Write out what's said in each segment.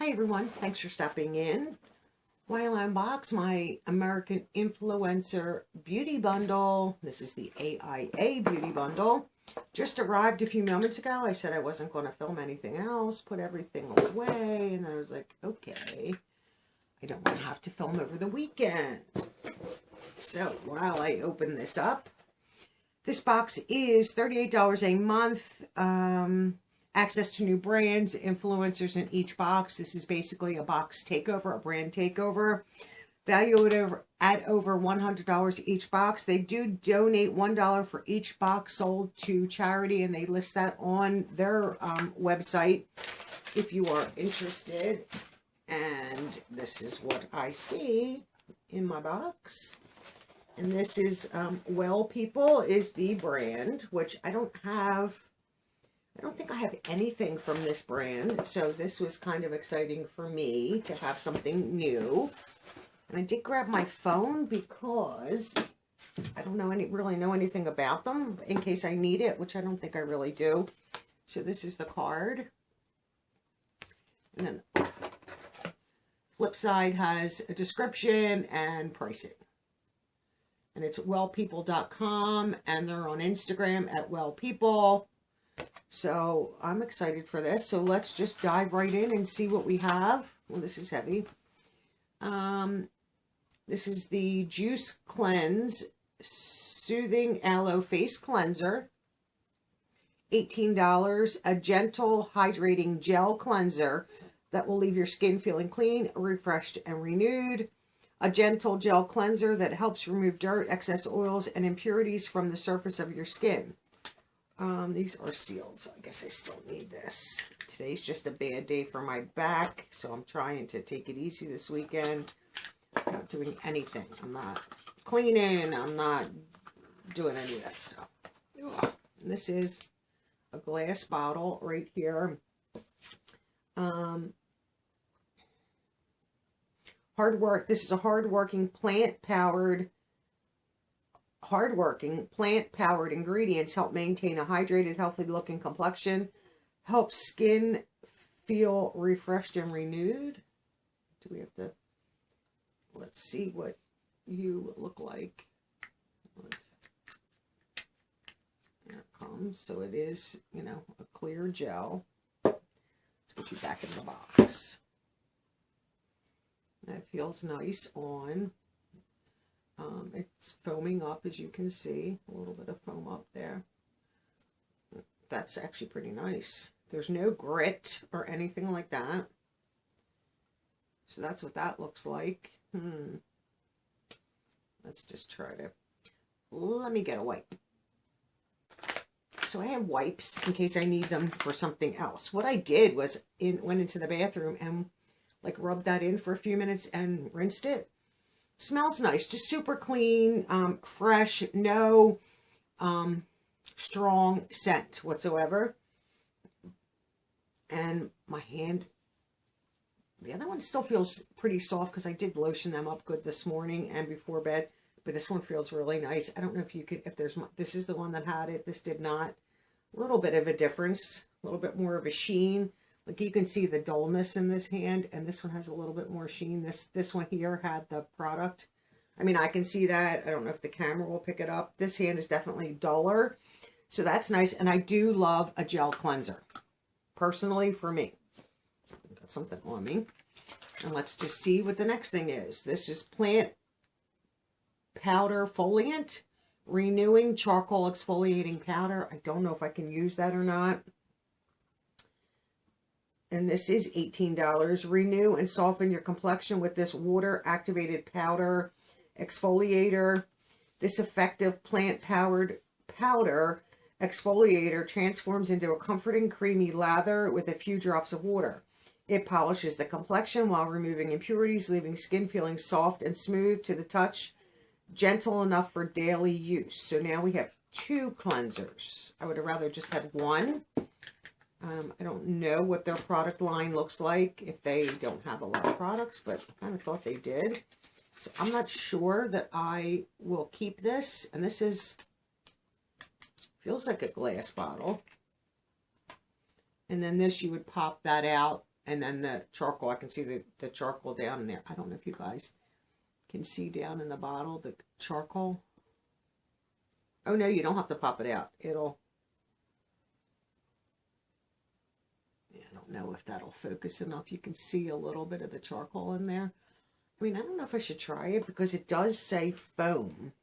Hi everyone, thanks for stopping in while I unbox my American Influencer Beauty Bundle. This is the AIA Beauty Bundle. Just arrived a few moments ago. I said I wasn't going to film anything else, put everything away, and then I was like, okay, I don't want to have to film over the weekend. So while I open this up, this box is $38 a month. Access to new brands, influencers in each box. This is basically a box takeover, a brand takeover. Value at over $100 each box. They do donate $1 for each box sold to charity, and they list that on their website if you are interested. And this is what I see in my box. And this is Well People is the brand, which I don't think I have anything from this brand, so this was kind of exciting for me to have something new. And I did grab my phone because I don't really know anything about them in case I need it, which I don't think I really do. So this is the card. And then the flip side has a description and pricing. And it's wellpeople.com, and they're on Instagram at wellpeople. So I'm excited for this. So let's just dive right in and see what we have. Well, this is heavy. This is the Juice Cleanse Soothing Aloe Face Cleanser. $18. A gentle hydrating gel cleanser that will leave your skin feeling clean, refreshed, and renewed. A gentle gel cleanser that helps remove dirt, excess oils, and impurities from the surface of your skin. These are sealed, so I guess I still need this. Today's just a bad day for my back, so I'm trying to take it easy this weekend. I'm not doing anything. I'm not cleaning. I'm not doing any of that stuff. And this is a glass bottle right here. This is a hard-working plant-powered ingredients help maintain a hydrated, healthy-looking complexion, help skin feel refreshed and renewed. Do we have to... Let's see what you look like. There it comes. So it is, you know, a clear gel. Let's get you back in the box. That feels nice on. It's foaming up, as you can see. A little bit of foam up there. That's actually pretty nice. There's no grit or anything like that. So that's what that looks like. Let's just try to... Let me get a wipe. So I have wipes in case I need them for something else. What I did was went into the bathroom and like rubbed that in for a few minutes and rinsed it. Smells nice, just super clean, fresh, no strong scent whatsoever. And my hand, the other one still feels pretty soft because I did lotion them up good this morning and before bed. But this one feels really nice. I don't know if you could, this is the one that had it. This did not. A little bit of a difference, a little bit more of a sheen. Like you can see the dullness in this hand, and this one has a little bit more sheen. This one here had the product. I mean, I can see that. I don't know if the camera will pick it up. This hand is definitely duller, so that's nice. And I do love a gel cleanser, personally, for me. Got something on me. And let's just see what the next thing is. This is Plant Powder Foliant Renewing Charcoal Exfoliating Powder. I don't know if I can use that or not. And this is $18. Renew and soften your complexion with this water-activated powder exfoliator. This effective plant-powered powder exfoliator transforms into a comforting, creamy lather with a few drops of water. It polishes the complexion while removing impurities, leaving skin feeling soft and smooth to the touch, gentle enough for daily use. So now we have 2 cleansers. I would have rather just had one. I don't know what their product line looks like if they don't have a lot of products, but I kind of thought they did. So I'm not sure that I will keep this. And this feels like a glass bottle. And then this, you would pop that out And then the charcoal, I can see the charcoal down in there. I don't know if you guys can see down in the bottle, the charcoal. Oh no, you don't have to pop it out. It'll, yeah, I don't know if that'll focus enough. You can see a little bit of the charcoal in there. I mean, I don't know if I should try it because it does say foam.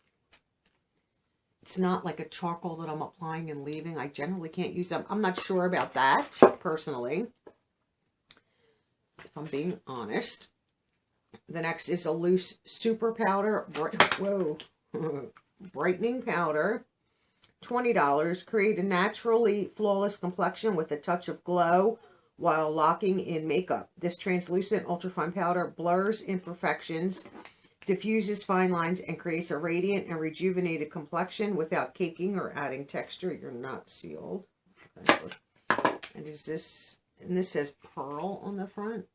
It's not like a charcoal that I'm applying and leaving. I generally can't use them. I'm not sure about that, personally, if I'm being honest. The next is a loose super powder. Whoa. Brightening powder. $20. Create a naturally flawless complexion with a touch of glow while locking in makeup. This translucent ultrafine powder blurs imperfections, diffuses fine lines, and creates a radiant and rejuvenated complexion without caking or adding texture. You're not sealed. Okay. And is this, and this says pearl on the front.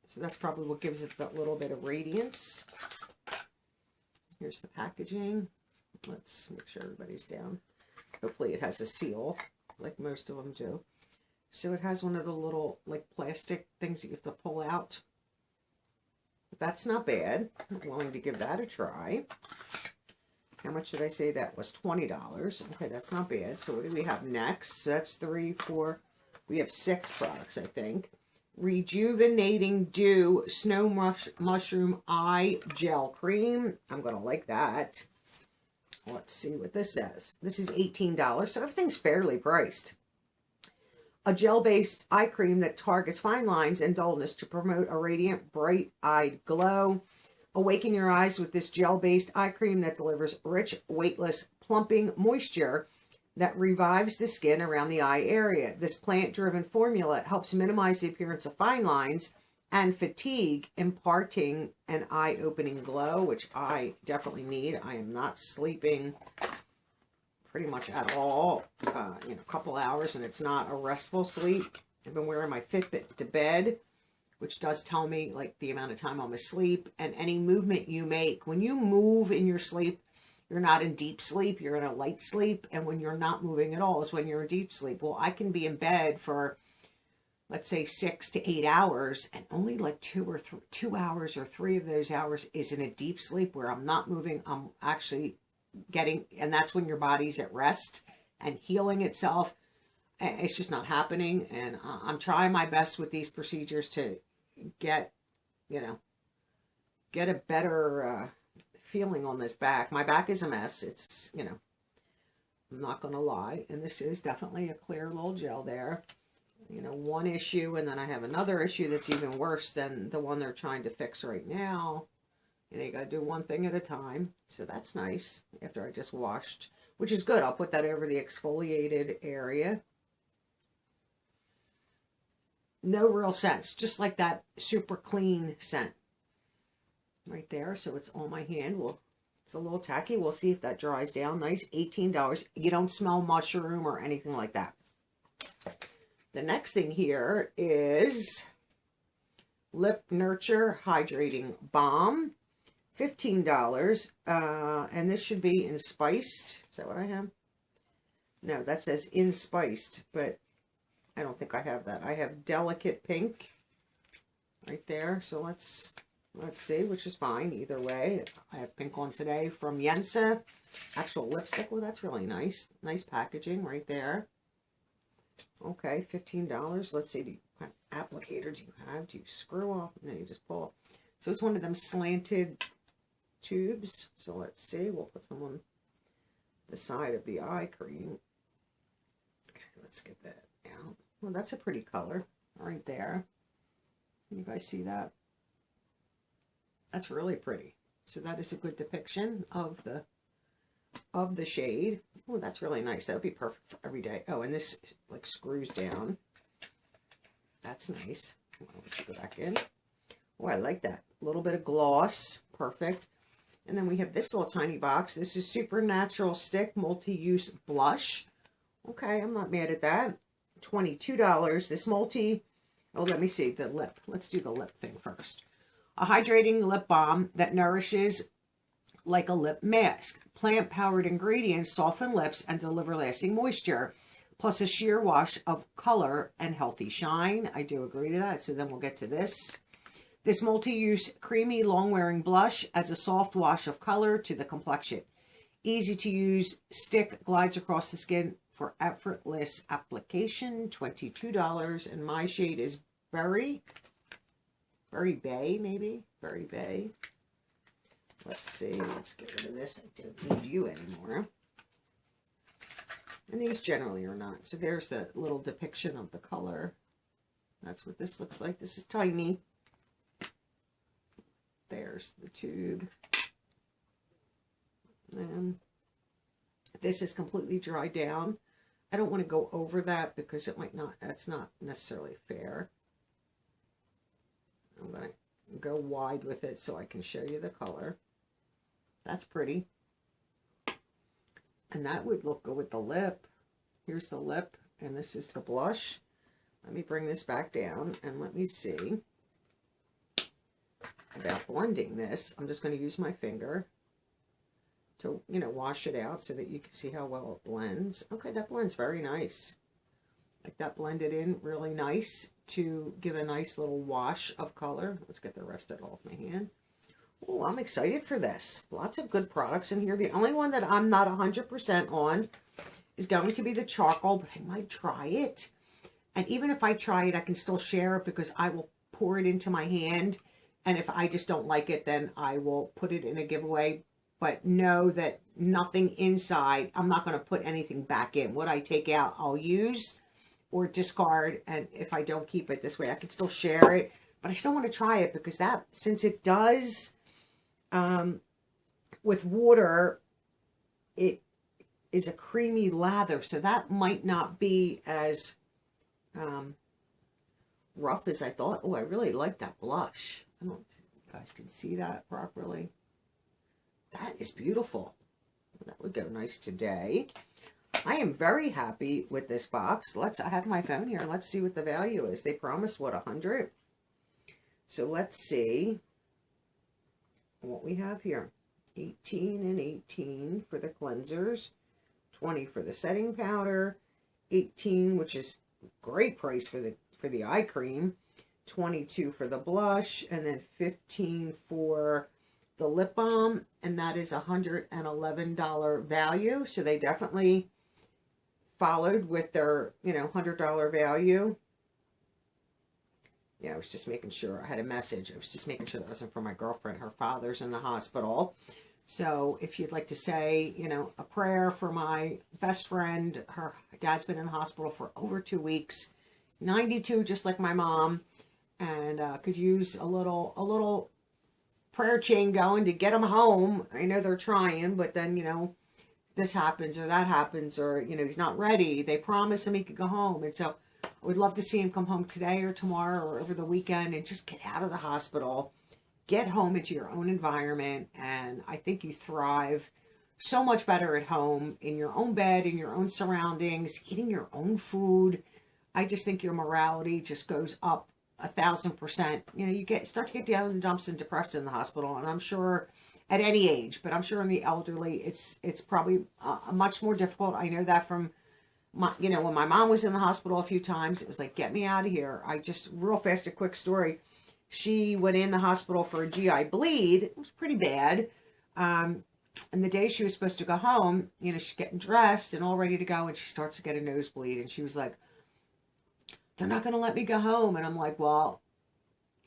So that's probably what gives it that little bit of radiance. Here's the packaging. Let's make sure everybody's down. Hopefully it has a seal, like most of them do. So it has one of the little, like, plastic things that you have to pull out. That's not bad. I'm willing to give that a try. How much did I say that was? $20. Okay, that's not bad. So what do we have next? So that's 3, 4. We have 6 products, I think. Rejuvenating Dew Snow Mushroom Eye Gel Cream. I'm going to like that. Let's see what this says. This is $18, so everything's fairly priced. A gel-based eye cream that targets fine lines and dullness to promote a radiant, bright-eyed glow. Awaken your eyes with this gel-based eye cream that delivers rich, weightless, plumping moisture that revives the skin around the eye area. This plant-driven formula helps minimize the appearance of fine lines and fatigue, imparting an eye-opening glow, which I definitely need. I am not sleeping pretty much at all, you know, a couple hours, and it's not a restful sleep. I've been wearing my Fitbit to bed, which does tell me, like, the amount of time I'm asleep, and any movement you make. When you move in your sleep, you're not in deep sleep, you're in a light sleep, and when you're not moving at all is when you're in deep sleep. Well, I can be in bed for, let's say, 6 to 8 hours, and only like 2 hours or 3 of those hours is in a deep sleep where I'm not moving. I'm actually getting, and that's when your body's at rest and healing itself. It's just not happening, and I'm trying my best with these procedures to get, you know, get a better feeling on this back. My back is a mess. It's, you know, I'm not going to lie. And this is definitely a clear little gel there. You know, one issue, and then I have another issue that's even worse than the one they're trying to fix right now. You know, you got to do one thing at a time. So that's nice after I just washed, which is good. I'll put that over the exfoliated area. No real scents, just like that super clean scent right there. So it's on my hand. Well, it's a little tacky. We'll see if that dries down nice. $18. You don't smell mushroom or anything like that. The next thing here is Lip Nurture Hydrating Balm. $15. And this should be in spiced. Is that what I have? No, that says in spiced, but I don't think I have that. I have delicate pink right there. So let's see, which is fine either way. I have pink on today from Yensa. Actual lipstick. Well, that's really nice. Nice packaging right there. Okay, $15. Let's see, what applicator do you have? Do you screw off? No, you just pull. So it's one of them slanted tubes. So let's see. We'll put some on the side of the eye cream. Okay, let's get that out. Well, that's a pretty color right there. You guys see that? That's really pretty. So that is a good depiction of the shade. Oh, that's really nice. That would be perfect for every day. Oh, and this like screws down. That's nice. Let's go back in. Oh, I like that. A little bit of gloss. Perfect. And then we have this little tiny box. This is Supernatural Stick Multi-Use Blush. Okay, I'm not mad at that. $22. This oh, let me see the lip. Let's do the lip thing first. A hydrating lip balm that nourishes like a lip mask. Plant-powered ingredients soften lips and deliver lasting moisture. plus a sheer wash of color and healthy shine. I do agree to that. So then we'll get to this. This multi-use creamy long-wearing blush adds a soft wash of color to the complexion. Easy to use stick glides across the skin for effortless application. $22. And my shade is Berry Bay, maybe? Berry Bay. Let's see. Let's get rid of this. I don't need you anymore. And these generally are not. So there's the little depiction of the color. That's what this looks like. This is tiny. There's the tube. And this is completely dried down. I don't want to go over that because it might not, that's not necessarily fair. I'm going to go wide with it so I can show you the color. That's pretty. And that would look good with the lip. Here's the lip, and this is the blush. Let me bring this back down, and let me see about blending this. I'm just going to use my finger to, you know, wash it out so that you can see how well it blends. Okay, that blends very nice. Like that blended in really nice to give a nice little wash of color. Let's get the rest of it off my hand. Oh, I'm excited for this. Lots of good products in here. The only one that I'm not 100% on is going to be the charcoal, but I might try it. And even if I try it, I can still share it because I will pour it into my hand. And if I just don't like it, then I will put it in a giveaway. But know that nothing inside, I'm not going to put anything back in. What I take out, I'll use or discard. And if I don't keep it this way, I can still share it. But I still want to try it because that, since it does, with water, it is a creamy lather. So that might not be as rough as I thought. Oh, I really like that blush. I don't know if you guys can see that properly. That is beautiful. That would go nice today. I am very happy with this box. I have my phone here. Let's see what the value is. They promised, what, 100? So let's see what we have here. 18 and 18 for the cleansers. 20 for the setting powder. 18, which is great price for the eye cream. 22 for the blush. And then 15 for the lip balm. And that is $111 value. So they definitely followed with their, you know, $100 value. Yeah, I was just making sure I had a message. I was just making sure that wasn't for my girlfriend. Her father's in the hospital. So if you'd like to say, you know, a prayer for my best friend, her dad's been in the hospital for over 2 weeks, 92, just like my mom, and could use a little prayer chain going to get him home. I know they're trying, but then, you know, this happens or that happens, or, you know, he's not ready. They promised him he could go home. And so I would love to see him come home today or tomorrow or over the weekend and just get out of the hospital, get home into your own environment. And I think you thrive so much better at home, in your own bed, in your own surroundings, eating your own food. I just think your morality just goes up 1,000%. You know, you start to get down in the dumps and depressed in the hospital. And I'm sure at any age, but I'm sure in the elderly, it's probably much more difficult. I know that from my, you know, when my mom was in the hospital a few times, it was like, get me out of here. I just, real fast, a quick story. She went in the hospital for a GI bleed. It was pretty bad. And the day she was supposed to go home, you know, she's getting dressed and all ready to go, and she starts to get a nosebleed. And she was like, they're not going to let me go home. And I'm like, well,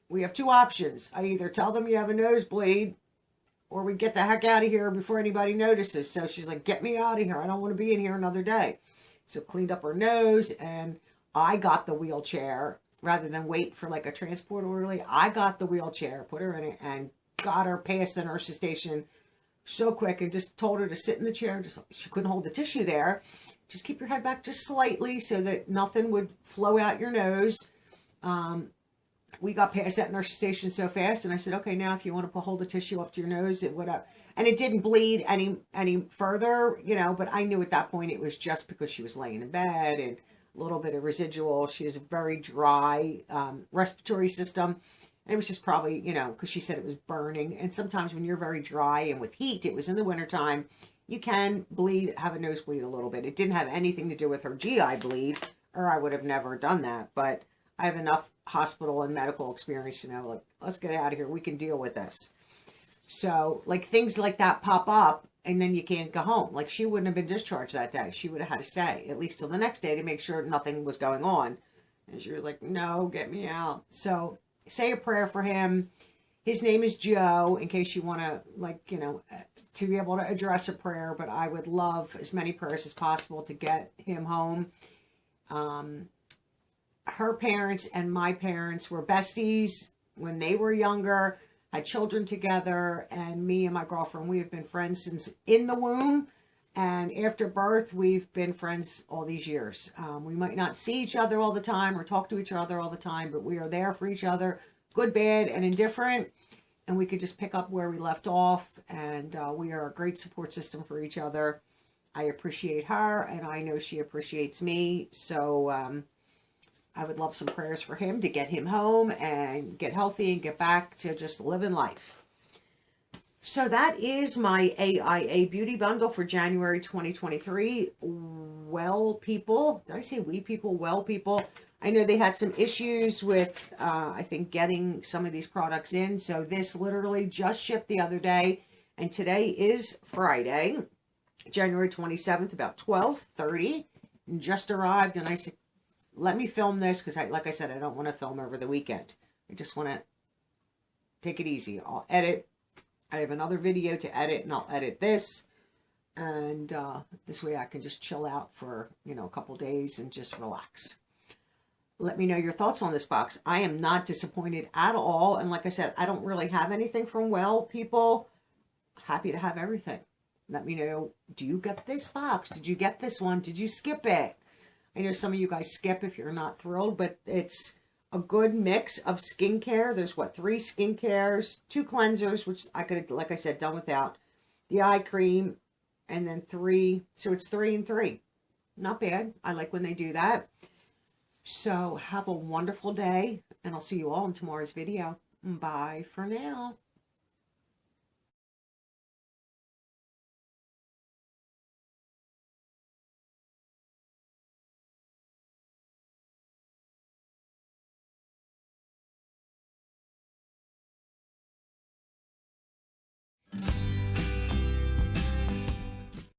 we have two options. I either tell them you have a nosebleed, or we get the heck out of here before anybody notices. So she's like, get me out of here. I don't want to be in here another day. So cleaned up her nose, and I got the wheelchair rather than wait for like a transport orderly. I got the wheelchair, put her in it, and got her past the nurse's station so quick, and just told her to sit in the chair. Just, she couldn't hold the tissue there. Just keep your head back just slightly so that nothing would flow out your nose. We got past that nurse's station so fast, and I said, okay, now if you want to hold the tissue up to your nose, it would have, and it didn't bleed any further, you know, but I knew at that point it was just because she was laying in bed and a little bit of residual. She has a very dry respiratory system. And it was just probably, you know, because she said it was burning. And sometimes when you're very dry and with heat, it was in the wintertime, you can bleed, have a nosebleed a little bit. It didn't have anything to do with her GI bleed, or I would have never done that. But I have enough hospital and medical experience to know, like, let's get out of here. We can deal with this. So, like, things like that pop up, and then you can't go home. Like, she wouldn't have been discharged that day. She would have had to stay, at least till the next day, to make sure nothing was going on. And she was like, no, get me out. So, say a prayer for him. His name is Joe, in case you want to, like, you know, to be able to address a prayer. But I would love as many prayers as possible to get him home. Her parents and my parents were besties when they were younger, had children together, and me and my girlfriend, we have been friends since in the womb, and after birth, we've been friends all these years. We might not see each other all the time or talk to each other all the time, but we are there for each other, good, bad, and indifferent, and we could just pick up where we left off, and we are a great support system for each other. I appreciate her, and I know she appreciates me, so I would love some prayers for him to get him home and get healthy and get back to just living life. So that is my AIA beauty bundle for January 2023. Well, people, did I say we people? Well, people. I know they had some issues with, I think, getting some of these products in. So this literally just shipped the other day. And today is Friday, January 27th, about 12:30. Just arrived, and I said, let me film this, because like I said, I don't want to film over the weekend. I just want to take it easy. I'll edit. I have another video to edit, and I'll edit this. And this way I can just chill out for, you know, a couple days and just relax. Let me know your thoughts on this box. I am not disappointed at all. And like I said, I don't really have anything from Well people. Happy to have everything. Let me know, do you get this box? Did you get this one? Did you skip it? I know some of you guys skip if you're not thrilled, but it's a good mix of skincare. There's, what, 3 skincares, 2 cleansers, which I could have, like I said, done without. The eye cream, and then 3. So it's 3 and 3. Not bad. I like when they do that. So have a wonderful day, and I'll see you all in tomorrow's video. Bye for now.